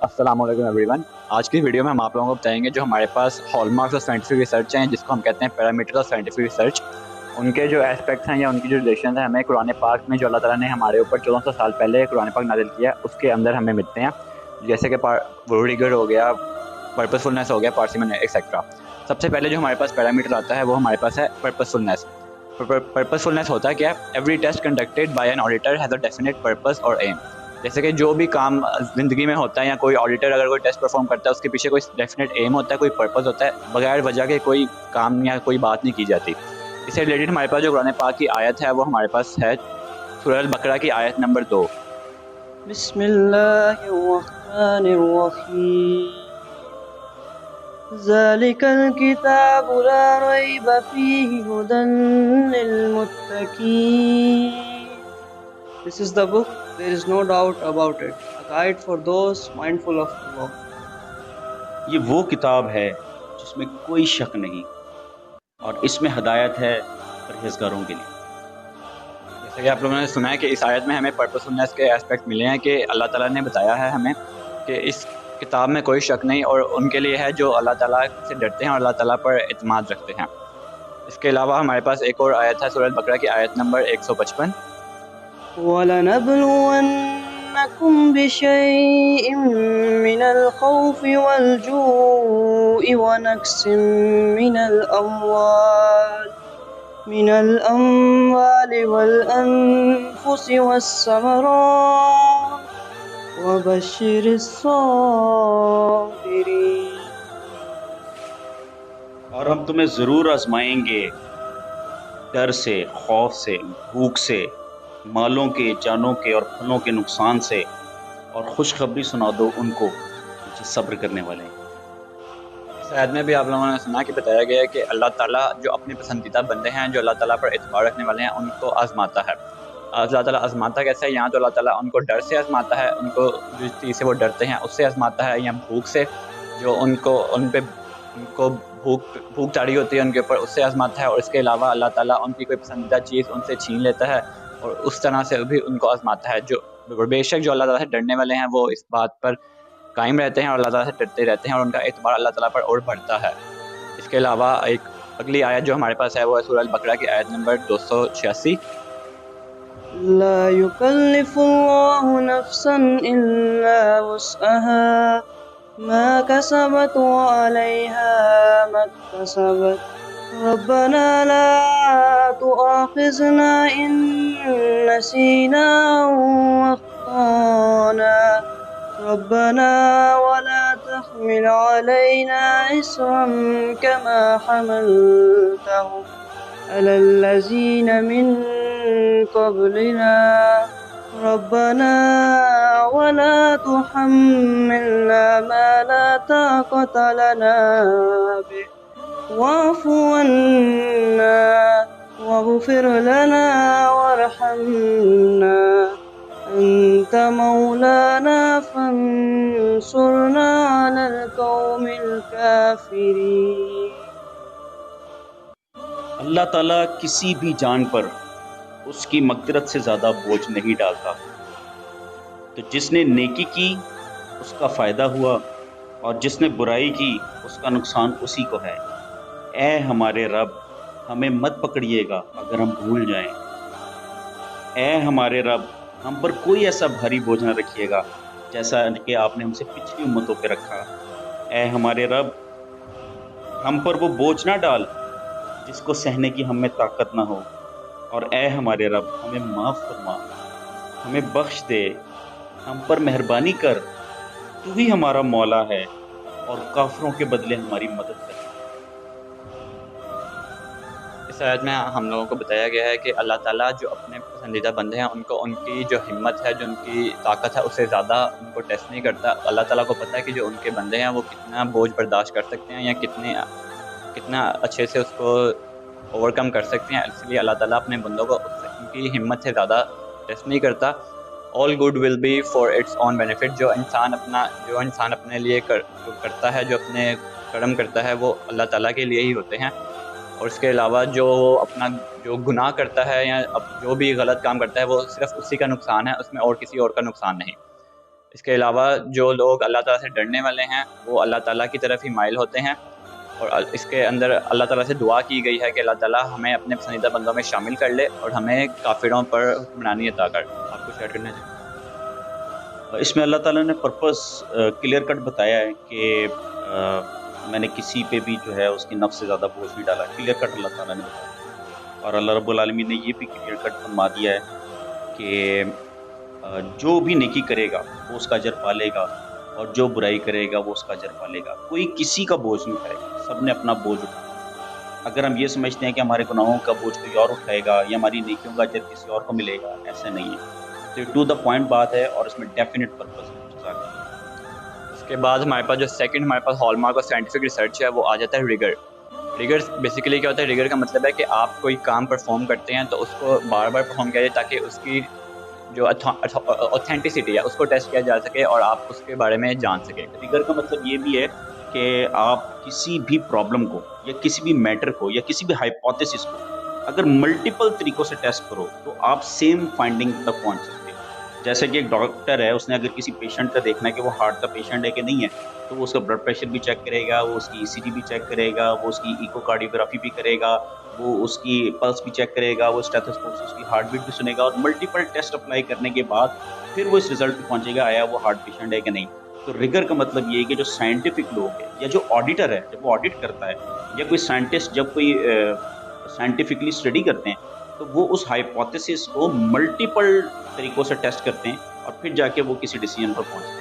السلام علیکم ایوریون۔ آج کی ویڈیو میں ہم آپ لوگوں کو بتائیں گے جو ہمارے پاس ہال مارکس اور سائنٹیفک ریسرچ ہیں، جس کو ہم کہتے ہیں پیرامیٹر آف سائنٹیفک ریسرچ، ان کے جو ایسپیکٹس ہیں یا ان کی جو ریلیشنز ہیں ہمیں قرآن پاک میں جو اللہ تعالیٰ نے ہمارے اوپر 1400 سال پہلے قرآن پاک نازل کیا اس کے اندر ہمیں ملتے ہیں، جیسے کہ ورڈیگر ہو گیا، پرپسفلنس ہو گیا، پارسیمن ایکسیٹرا۔ سب سے پہلے جو ہمارے پاس پیرامیٹر آتا ہے وہ ہمارے پاس ہے پرپسفلنس۔ پرپسفلنس ہوتا ہے کیا؟ Every test conducted by an auditor has a definite purpose اور ایم۔ جیسے کہ جو بھی کام زندگی میں ہوتا ہے یا کوئی آڈیٹر اگر کوئی ٹیسٹ پرفارم کرتا ہے اس کے پیچھے کوئی ڈیفینیٹ ایم ہوتا ہے، کوئی پرپز ہوتا ہے، بغیر وجہ کے کوئی کام یا کوئی بات نہیں کی جاتی۔ اس سے ریلیٹڈ ہمارے پاس جو قرآن پاک کی آیت ہے وہ ہمارے پاس ہے سورہ البقرہ کی آیت نمبر 2۔ بسم اللہ الرحمن الرحیم ذالک الکتاب لا ریب فیہ ھدی للمتقین۔ This is the book, there is no doubt about it, a guide for those mindful of Allah. یہ وہ کتاب ہے جس میں کوئی شک نہیں اور اس میں ہدایت ہے پرہیزگاروں کے لیے۔ جیسے کہ آپ لوگوں نے سنا ہے کہ اس آیت میں ہمیں پرپسفلنس کے ایسپیکٹ ملے ہیں کہ اللہ تعالیٰ نے بتایا ہے ہمیں کہ اس کتاب میں کوئی شک نہیں، اور ان کے لیے ہے جو اللہ تعالیٰ سے ڈرتے ہیں اور اللہ تعالیٰ پر اعتماد رکھتے ہیں۔ اس کے علاوہ ہمارے پاس ایک اور آیت ہے سورہ البقرہ کی آیت نمبر 155۔ وَلَنَبْلُوَنَّكُمْ بِشَيْءٍ مِّنَ الْخَوْفِ وَالْجُوعِ وَنَقْصٍ من الأموال والأنفس والثمرات وبشر الصابرين۔ اور ہم تمہیں ضرور آزمائیں گے ڈر سے، خوف سے، بھوک سے، مالوں کے، جانوں کے اور پھلوں کے نقصان سے، اور خوشخبری سنا دو ان کو جو صبر کرنے والے ہیں۔ اس آیت میں بھی آپ لوگوں نے سنا کہ بتایا گیا ہے کہ اللہ تعالیٰ جو اپنے پسندیدہ بندے ہیں، جو اللہ تعالیٰ پر اعتبار رکھنے والے ہیں، ان کو آزماتا ہے۔ اللہ تعالیٰ آزماتا کیسا ہے؟ یہاں تو اللہ تعالیٰ ان کو ڈر سے آزماتا ہے، ان کو جس چیز سے وہ ڈرتے ہیں اس سے آزماتا ہے، یا بھوک سے جو ان کو بھوک تاڑی ہوتی ہے ان کے اوپر، اس سے آزماتا ہے، اور اس کے علاوہ اللہ تعالیٰ ان کی کوئی پسندیدہ چیز ان سے چھین لیتا ہے اور اس طرح سے بھی ان کو آزماتا ہے۔ جو بے شک جو اللہ تعالیٰ سے ڈرنے والے ہیں وہ اس بات پر قائم رہتے ہیں اور اللہ تعالیٰ سے ڈرتے رہتے ہیں، اور ان کا اعتبار اللہ تعالیٰ پر اور بڑھتا ہے۔ اس کے علاوہ ایک اگلی آیت جو ہمارے پاس ہے وہ ہے سورہ البقرہ کی آیت نمبر 286۔ لا يكلف الله نفسا إلا وسعها ما كسبت وعليها ما اكتسبت ربنا لا تؤاخذنا إن نسينا أو أخطأنا ربنا ولا تحمل علينا إصرا كما حملته على الذين من قبلنا ربنا ولا تحملنا ما لا طاقة لنا به واعف عنا واغفر لنا وارحمنا أنت مولانا فانصرنا على القوم الكافرين۔ اللہ تعالیٰ کسی بھی جان پر اس کی مغفرت سے زیادہ بوجھ نہیں ڈالتا، تو جس نے نیکی کی اس کا فائدہ ہوا اور جس نے برائی کی اس کا نقصان اسی کو ہے۔ اے ہمارے رب، ہمیں مت پکڑیے گا اگر ہم بھول جائیں۔ اے ہمارے رب، ہم پر کوئی ایسا بھاری بوجھ نہ رکھیے گا جیسا کہ آپ نے ہم سے پچھلی امتوں پہ رکھا۔ اے ہمارے رب، ہم پر وہ بوجھ نہ ڈال جس کو سہنے کی ہم میں طاقت نہ ہو، اور اے ہمارے رب ہمیں معاف فرما، ہمیں بخش دے، ہم پر مہربانی کر، تو ہی ہمارا مولا ہے اور کافروں کے بدلے ہماری مدد کر۔ اس آیت میں ہم لوگوں کو بتایا گیا ہے کہ اللہ تعالیٰ جو اپنے پسندیدہ بندے ہیں ان کو ان کی جو ہمت ہے، جو ان کی طاقت ہے، اس سے زیادہ ان کو ٹیسٹ نہیں کرتا۔ اللہ تعالیٰ کو پتہ ہے کہ جو ان کے بندے ہیں وہ کتنا بوجھ برداشت کر سکتے ہیں یا کتنا اچھے سے اس کو اوور کم کر سکتے ہیں، اس لیے اللہ تعالیٰ اپنے بندوں کو ان کی ہمت سے زیادہ ٹیسٹ نہیں کرتا۔ All good will be for its own benefit. جو انسان اپنے لیے کرتا ہے، جو اپنے کرم کرتا ہے، وہ اللہ تعالیٰ کے لیے ہی ہوتے ہیں، اور اس کے علاوہ جو گناہ کرتا ہے یا جو بھی غلط کام کرتا ہے وہ صرف اسی کا نقصان ہے، اس میں اور کسی اور کا نقصان نہیں۔ اس کے علاوہ جو لوگ اللہ تعالیٰ سے ڈرنے والے ہیں وہ اللہ تعالیٰ کی طرف ہی مائل ہوتے ہیں، اور اس کے اندر اللہ تعالیٰ سے دعا کی گئی ہے کہ اللہ تعالیٰ ہمیں اپنے پسندیدہ بندوں میں شامل کر لے اور ہمیں کافروں پر حکمرانی عطا کر۔ آپ کچھ ایڈ کرنا چاہیں؟ اس میں اللہ تعالیٰ نے پرپس کلیئر کٹ بتایا ہے کہ میں نے کسی پہ بھی جو ہے اس کی نفس سے زیادہ بوجھ نہیں ڈالا، کلیئر کٹ اللہ تعالیٰ نے بتایا، اور اللہ رب العالمین نے یہ بھی کلیئر کٹ فرما دیا ہے کہ جو بھی نیکی کرے گا وہ اس کا اجر پالے گا، اور جو برائی کرے گا وہ اس کا اجر پالے گا۔ کوئی کسی کا بوجھ نہیں اٹھائے گا، سب نے اپنا بوجھ اٹھانا۔ اگر ہم یہ سمجھتے ہیں کہ ہمارے گناہوں کا بوجھ کوئی اور اٹھائے گا یا ہماری نیکیوں کا اجر کسی اور کو ملے گا، ایسا نہیں ہے۔ تو ٹو دا پوائنٹ بات ہے اور اس میں ڈیفینٹ پرپز ہے۔ اس کے بعد ہمارے پاس جو سیکنڈ ہمارے پاس ہال مارک اور سائنٹیفک ریسرچ ہے وہ آ جاتا ہے ریگر۔ ریگر بیسیکلی کیا ہوتا ہے؟ ریگر کا مطلب ہے کہ آپ کوئی کام پرفارم کرتے ہیں تو اس کو بار بار پرفارم کیا جائے تاکہ اس کی جو اوتھینٹسٹی ہے اس کو ٹیسٹ کیا جا سکے اور آپ اس کے بارے میں جان سکیں۔ ریگر کا مطلب یہ بھی ہے کہ آپ کسی بھی پرابلم کو یا کسی بھی میٹر کو یا کسی بھی ہائپوتھیسس کو اگر ملٹیپل طریقوں سے ٹیسٹ کرو تو آپ سیم فائنڈنگ تک پہنچ سکتے ہو۔ جیسے کہ ایک ڈاکٹر ہے، اس نے اگر کسی پیشنٹ کا دیکھنا ہے کہ وہ ہارٹ کا پیشنٹ ہے کہ نہیں ہے، تو وہ اس کا بلڈ پریشر بھی چیک کرے گا، وہ اس کی ECG بھی چیک کرے گا، وہ اس کی ایکو کارڈیوگرافی بھی کرے گا، وہ اس کی پلس بھی چیک کرے گا، وہ اسٹیتھوسکوپ سے اس کی ہارٹ بیٹ بھی سنے گا، اور ملٹیپل ٹیسٹ اپلائی کرنے کے بعد پھر وہ اس رزلٹ پہ پہنچے گا آیا وہ ہارٹ پیشنٹ ہے کہ نہیں۔ تو ریگر کا مطلب یہ ہے کہ جو سائنٹیفک لوگ ہیں یا جو آڈیٹر ہے، جب وہ آڈٹ کرتا ہے یا کوئی سائنٹسٹ جب کوئی سائنٹیفکلی اسٹڈی کرتے ہیں تو وہ اس ہائپوتھیسس کو ملٹیپل طریقوں سے ٹیسٹ کرتے ہیں اور پھر جا کے وہ کسی ڈیسیجن پر پہنچتے ہیں۔